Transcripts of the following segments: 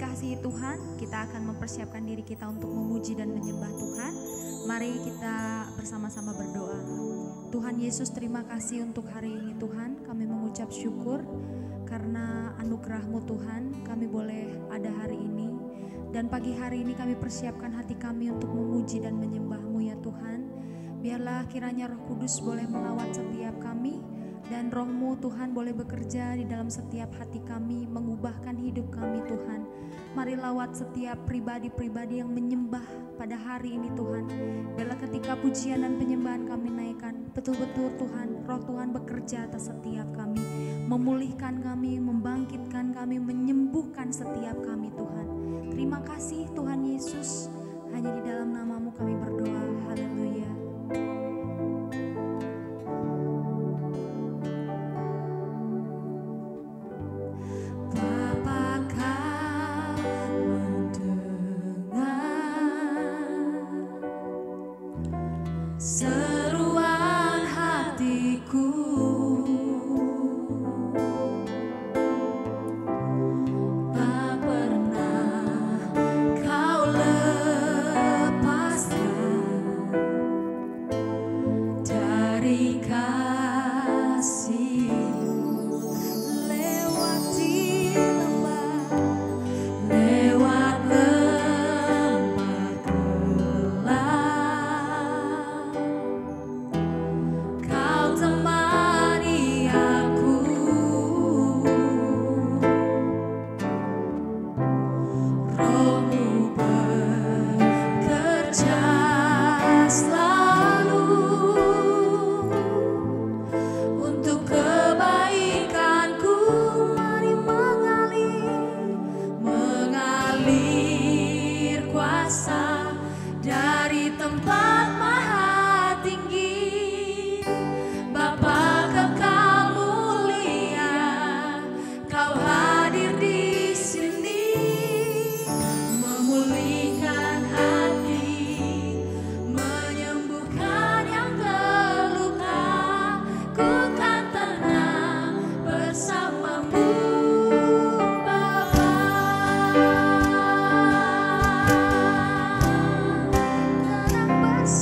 dikasihi Tuhan, kita akan mempersiapkan diri kita untuk memuji dan menyembah Tuhan. Mari kita bersama-sama berdoa. Tuhan Yesus, terima kasih untuk hari ini Tuhan. Kami mengucap syukur karena anugerah-Mu Tuhan, kami boleh ada hari ini. Dan pagi hari ini kami persiapkan hati kami untuk memuji dan menyembah-Mu ya Tuhan. Biarlah kiranya Roh Kudus boleh melawat setiap kami. Dan Roh-Mu Tuhan boleh bekerja di dalam setiap hati kami, mengubahkan hidup kami Tuhan. Mari lawat setiap pribadi-pribadi yang menyembah pada hari ini Tuhan. Biarlah ketika pujian dan penyembahan kami naikkan, betul-betul Tuhan, Roh Tuhan bekerja atas setiap kami. Memulihkan kami, membangkitkan kami, menyembuhkan setiap kami Tuhan. Terima kasih Tuhan Yesus, hanya di dalam nama-Mu kami berdoa, haleluya. Seruan hatiku, tak pernah Kau lepaskan dari kasih-Mu. Lewati lembah, lewat lembah gelap, Kau temani aku. Roh-Mu bekerja selalu untuk kebaikanku. Mari mengalir kuasa dari tempat maha tinggi. Bapa kekal mulia, Kau hadir di sini, memulihkan hati, menyembuhkan yang terluka. Ku kan tenang bersama-Mu, Bapa. Tenang bersama-Mu,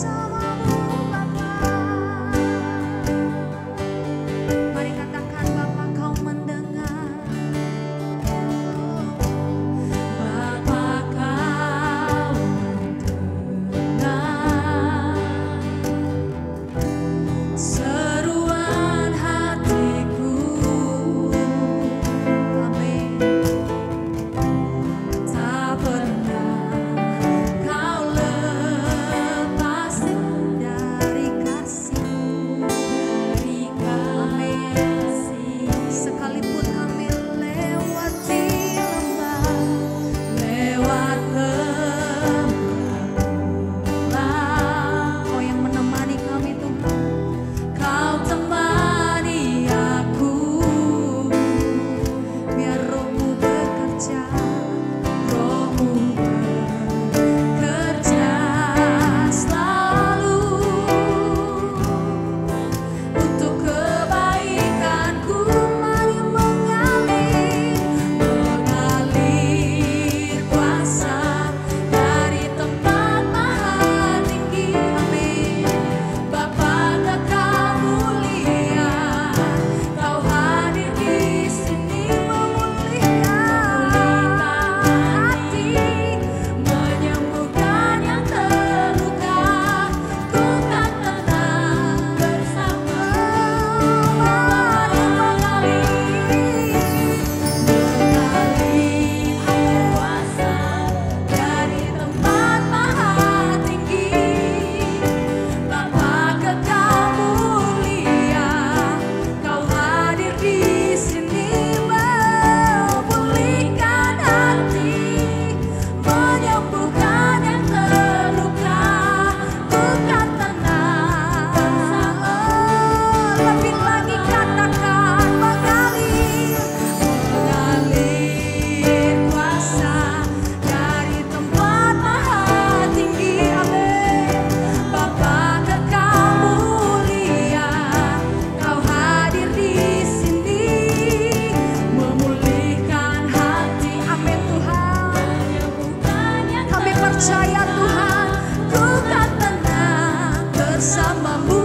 percaya Tuhan, ku kan tenang bersamamu.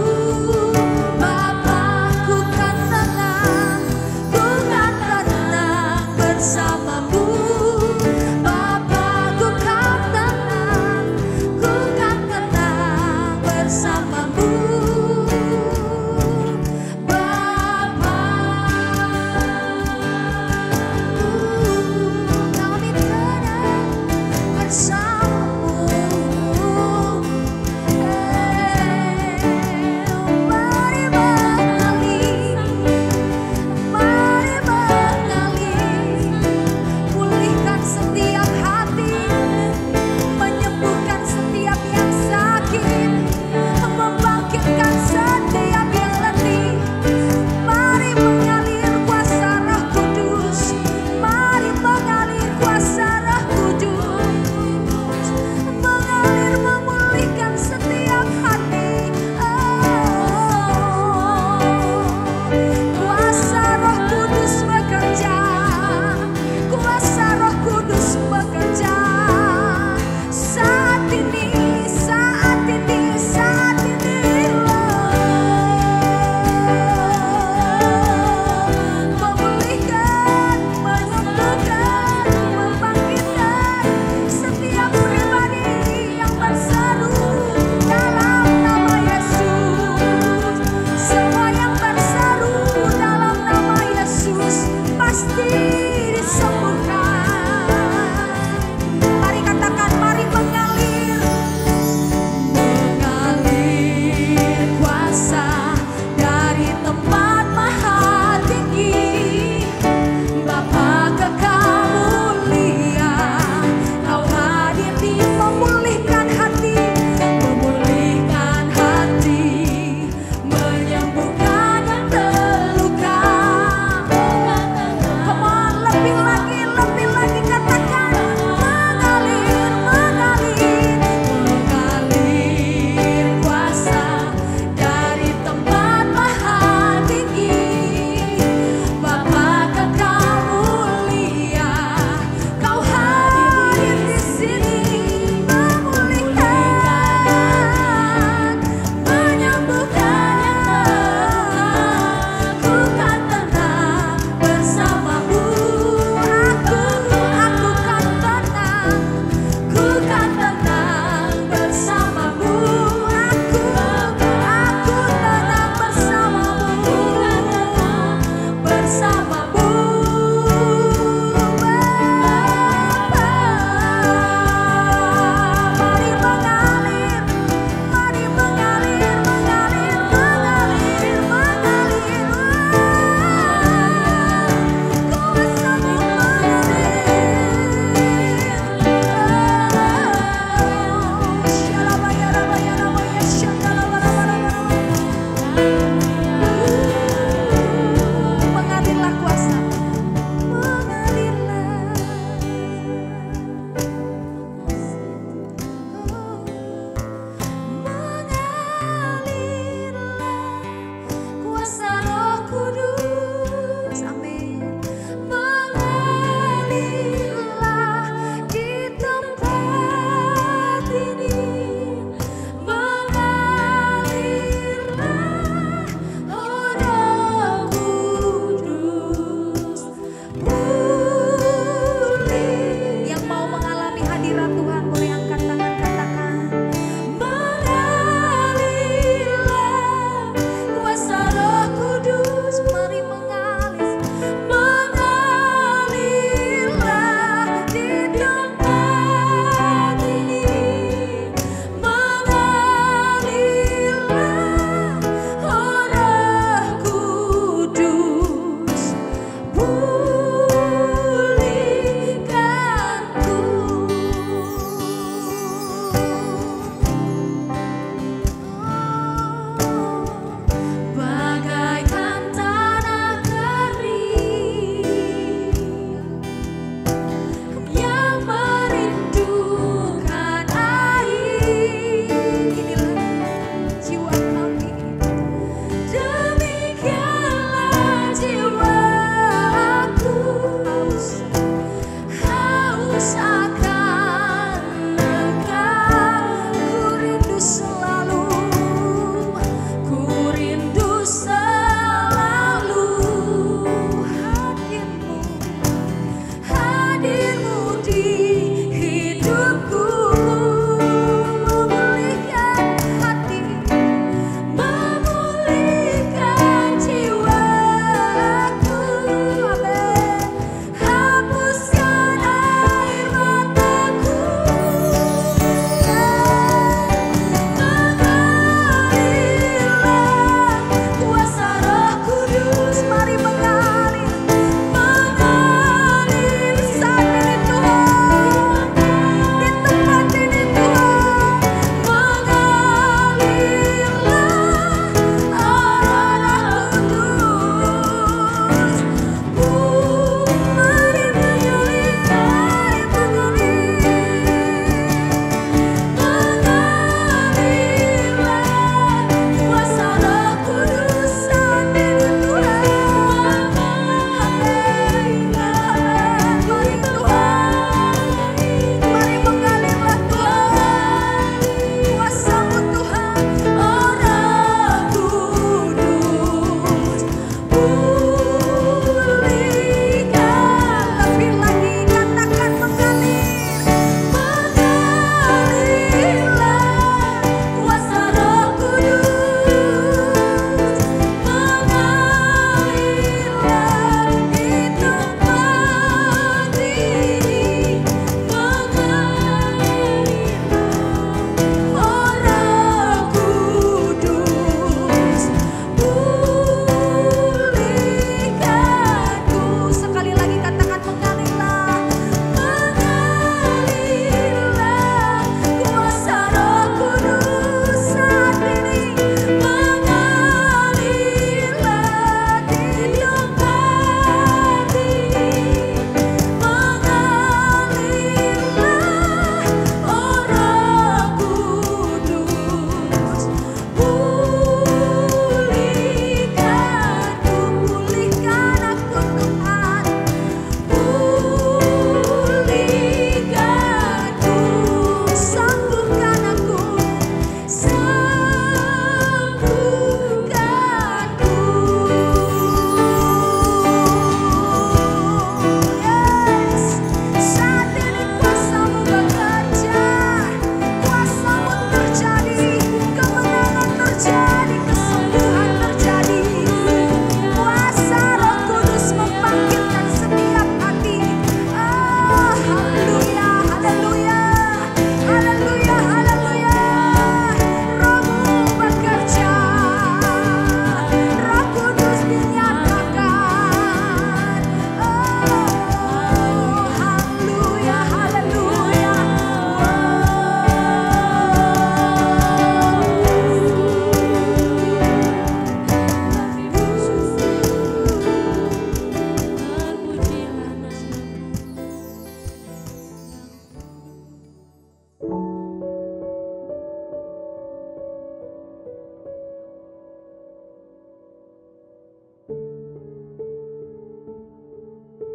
Bapa, ku kan tenang, ku kan tenang bersamamu. Bapa, ku kan tenang, ku kan tenang bersamamu. Bapa, kami tenang bersamamu.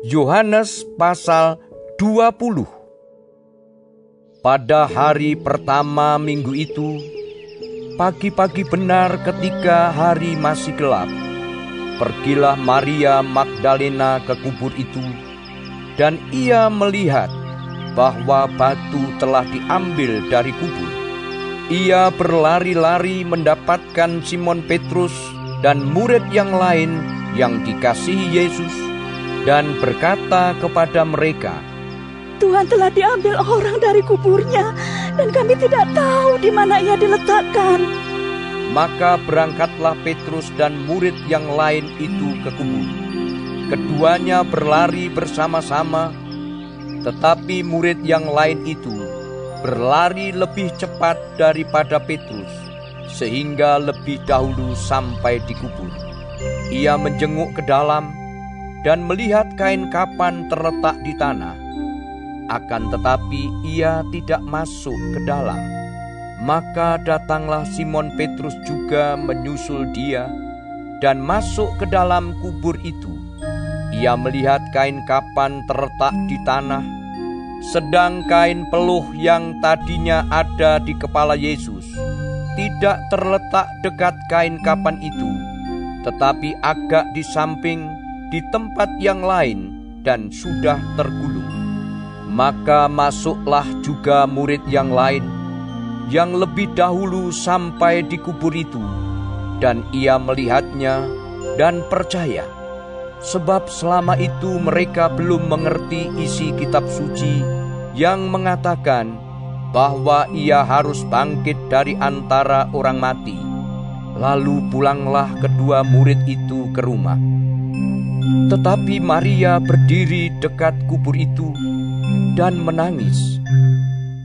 Yohanes pasal 20. Pada hari pertama minggu itu, pagi-pagi benar ketika hari masih gelap, pergilah Maria Magdalena ke kubur itu, dan ia melihat bahwa batu telah diambil dari kubur. Ia berlari-lari mendapatkan Simon Petrus dan murid yang lain yang dikasihi Yesus, dan berkata kepada mereka, Tuhan telah diambil orang dari kuburnya, dan kami tidak tahu di mana ia diletakkan. Maka berangkatlah Petrus dan murid yang lain itu ke kubur. Keduanya berlari bersama-sama, tetapi murid yang lain itu berlari lebih cepat daripada Petrus, sehingga lebih dahulu sampai di kubur. Ia menjenguk ke dalam dan melihat kain kapan terletak di tanah. Akan tetapi ia tidak masuk ke dalam. Maka datanglah Simon Petrus juga menyusul dia dan masuk ke dalam kubur itu. Ia melihat kain kapan terletak di tanah, sedang kain peluh yang tadinya ada di kepala Yesus tidak terletak dekat kain kapan itu, tetapi agak di samping di tempat yang lain dan sudah tergulung. Maka masuklah juga murid yang lain yang lebih dahulu sampai di kubur itu, dan ia melihatnya dan percaya, sebab selama itu mereka belum mengerti isi kitab suci yang mengatakan bahwa ia harus bangkit dari antara orang mati. Lalu pulanglah kedua murid itu ke rumah. Tetapi Maria berdiri dekat kubur itu dan menangis.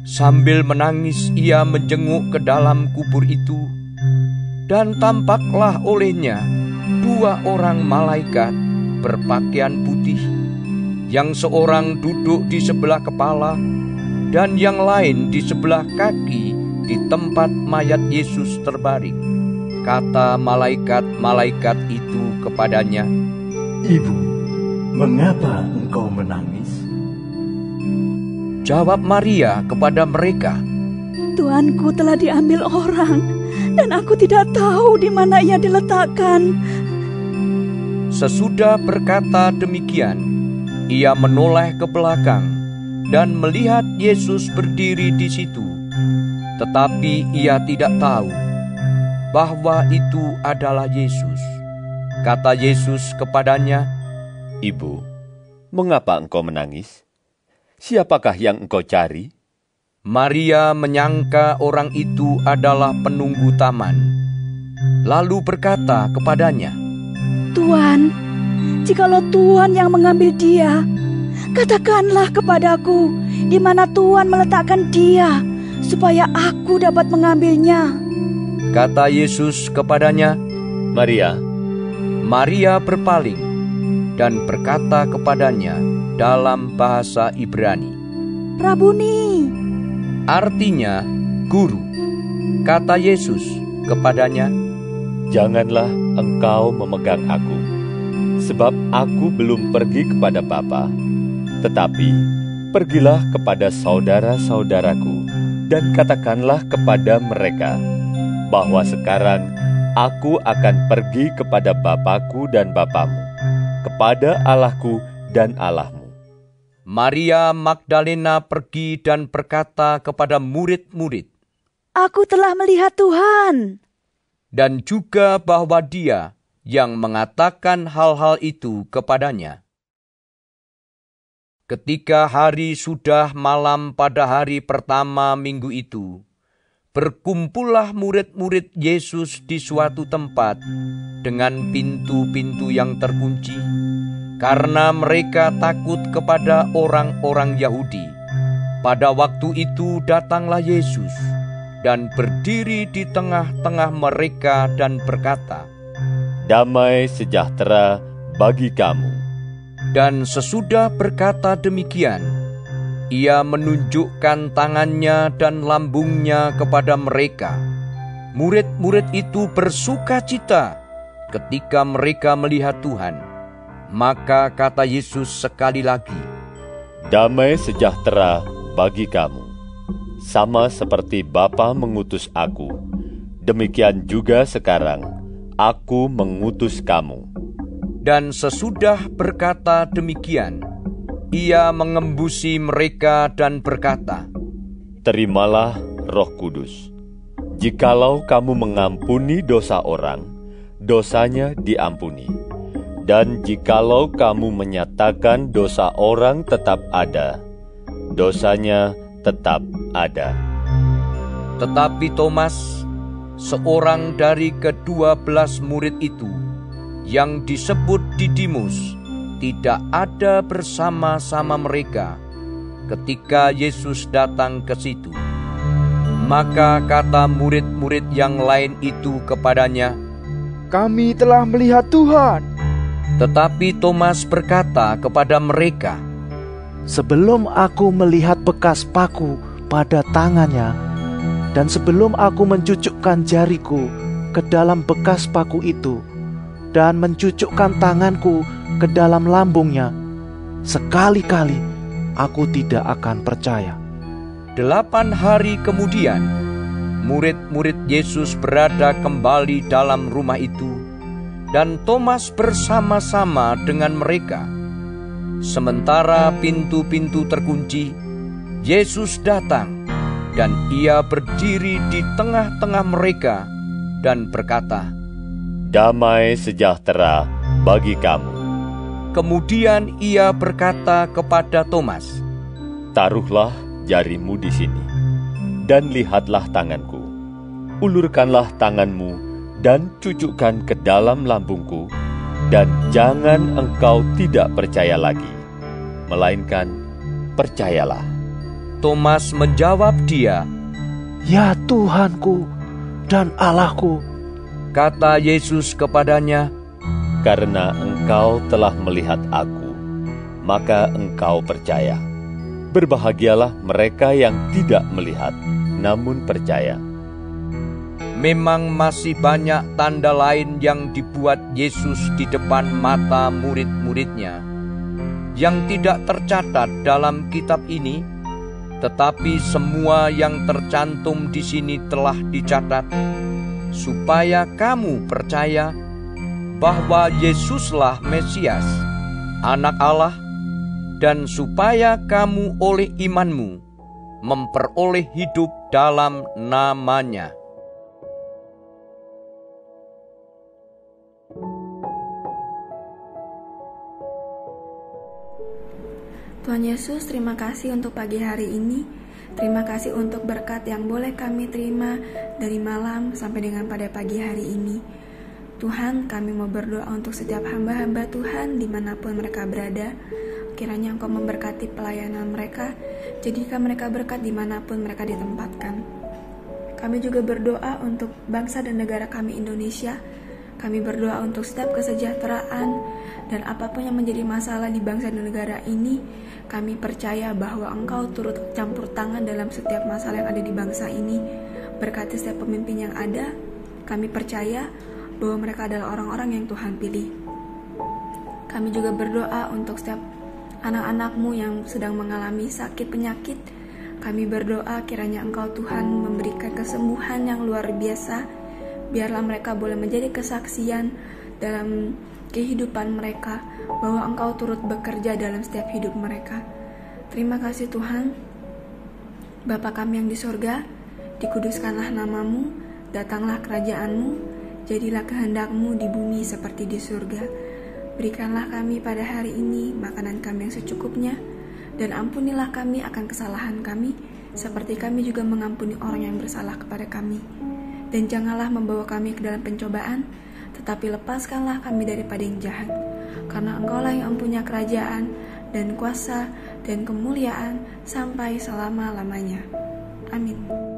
Sambil menangis ia menjenguk ke dalam kubur itu, dan tampaklah olehnya dua orang malaikat berpakaian putih, yang seorang duduk di sebelah kepala dan yang lain di sebelah kaki di tempat mayat Yesus terbaring. Kata malaikat-malaikat itu kepadanya, Ibu, mengapa engkau menangis? Jawab Maria kepada mereka, Tuanku telah diambil orang, dan aku tidak tahu di mana ia diletakkan. Sesudah berkata demikian, ia menoleh ke belakang dan melihat Yesus berdiri di situ. Tetapi ia tidak tahu bahwa itu adalah Yesus. Kata Yesus kepadanya, Ibu, mengapa engkau menangis? Siapakah yang engkau cari? Maria menyangka orang itu adalah penunggu taman, lalu berkata kepadanya, Tuan, jikalau Tuan yang mengambil dia, katakanlah kepadaku di mana Tuan meletakkan dia, supaya aku dapat mengambilnya. Kata Yesus kepadanya, Maria. Maria berpaling dan berkata kepadanya dalam bahasa Ibrani, Rabuni, artinya guru. Kata Yesus kepadanya, Janganlah engkau memegang aku, sebab aku belum pergi kepada Bapa, tetapi pergilah kepada saudara-saudaraku dan katakanlah kepada mereka bahwa sekarang aku akan pergi kepada Bapakku dan Bapamu, kepada Allahku dan Allahmu. Maria Magdalena pergi dan berkata kepada murid-murid, aku telah melihat Tuhan. Dan juga bahwa Dia yang mengatakan hal-hal itu kepadanya. Ketika hari sudah malam pada hari pertama minggu itu, berkumpullah murid-murid Yesus di suatu tempat dengan pintu-pintu yang terkunci, karena mereka takut kepada orang-orang Yahudi. Pada waktu itu datanglah Yesus dan berdiri di tengah-tengah mereka dan berkata, Damai sejahtera bagi kamu. Dan sesudah berkata demikian, Ia menunjukkan tangannya dan lambungnya kepada mereka. Murid-murid itu bersuka cita ketika mereka melihat Tuhan. Maka kata Yesus sekali lagi, "Damai sejahtera bagi kamu. Sama seperti Bapa mengutus aku, demikian juga sekarang aku mengutus kamu." Dan sesudah berkata demikian, ia mengembusi mereka dan berkata, "Terimalah Roh Kudus. Jikalau kamu mengampuni dosa orang, dosanya diampuni. Dan jikalau kamu menyatakan dosa orang tetap ada, dosanya tetap ada." Tetapi Thomas, seorang dari ke-12 murid itu, yang disebut Didimus, tidak ada bersama-sama mereka ketika Yesus datang ke situ. Maka kata murid-murid yang lain itu kepadanya, "Kami telah melihat Tuhan." Tetapi Thomas berkata kepada mereka, "Sebelum aku melihat bekas paku pada tangannya, dan sebelum aku mencucukkan jariku ke dalam bekas paku itu, dan mencucukkan tanganku ke dalam lambungnya, sekali-kali aku tidak akan percaya." 8 hari kemudian, murid-murid Yesus berada kembali dalam rumah itu, dan Thomas bersama-sama dengan mereka. Sementara pintu-pintu terkunci, Yesus datang, dan ia berdiri di tengah-tengah mereka dan berkata, "Damai sejahtera bagi kamu." Kemudian ia berkata kepada Thomas, "Taruhlah jarimu di sini, dan lihatlah tanganku. Ulurkanlah tanganmu dan cucukkan ke dalam lambungku, dan jangan engkau tidak percaya lagi, melainkan percayalah." Thomas menjawab dia, "Ya Tuhanku dan Allahku." Kata Yesus kepadanya, "Karena engkau telah melihat aku, maka engkau percaya. Berbahagialah mereka yang tidak melihat, namun percaya." Memang masih banyak tanda lain yang dibuat Yesus di depan mata murid-muridnya, yang tidak tercatat dalam kitab ini, tetapi semua yang tercantum di sini telah dicatat, supaya kamu percaya bahwa Yesuslah Mesias, Anak Allah, dan supaya kamu oleh imanmu memperoleh hidup dalam nama-Nya. Tuhan Yesus, terima kasih untuk pagi hari ini. Terima kasih untuk berkat yang boleh kami terima dari malam sampai dengan pada pagi hari ini. Tuhan, kami mau berdoa untuk setiap hamba-hamba Tuhan dimanapun mereka berada. Kiranya Engkau memberkati pelayanan mereka, jadikan mereka berkat dimanapun mereka ditempatkan. Kami juga berdoa untuk bangsa dan negara kami Indonesia. Kami berdoa untuk setiap kesejahteraan dan apapun yang menjadi masalah di bangsa dan negara ini. Kami percaya bahwa Engkau turut campur tangan dalam setiap masalah yang ada di bangsa ini. Berkati setiap pemimpin yang ada. Kami percaya bahwa mereka adalah orang-orang yang Tuhan pilih. Kami juga berdoa untuk setiap anak-anak-Mu yang sedang mengalami sakit penyakit. Kami berdoa kiranya Engkau Tuhan memberikan kesembuhan yang luar biasa. Biarlah mereka boleh menjadi kesaksian dalam kehidupan mereka, bahwa Engkau turut bekerja dalam setiap hidup mereka. Terima kasih Tuhan. Bapa kami yang di sorga, dikuduskanlah nama-Mu, datanglah kerajaan-Mu, jadilah kehendak-Mu di bumi seperti di surga. Berikanlah kami pada hari ini makanan kami yang secukupnya, dan ampunilah kami akan kesalahan kami, seperti kami juga mengampuni orang yang bersalah kepada kami. Dan janganlah membawa kami ke dalam pencobaan, tetapi lepaskanlah kami daripada yang jahat. Karena Engkaulah yang mempunyai kerajaan dan kuasa dan kemuliaan sampai selama-lamanya. Amin.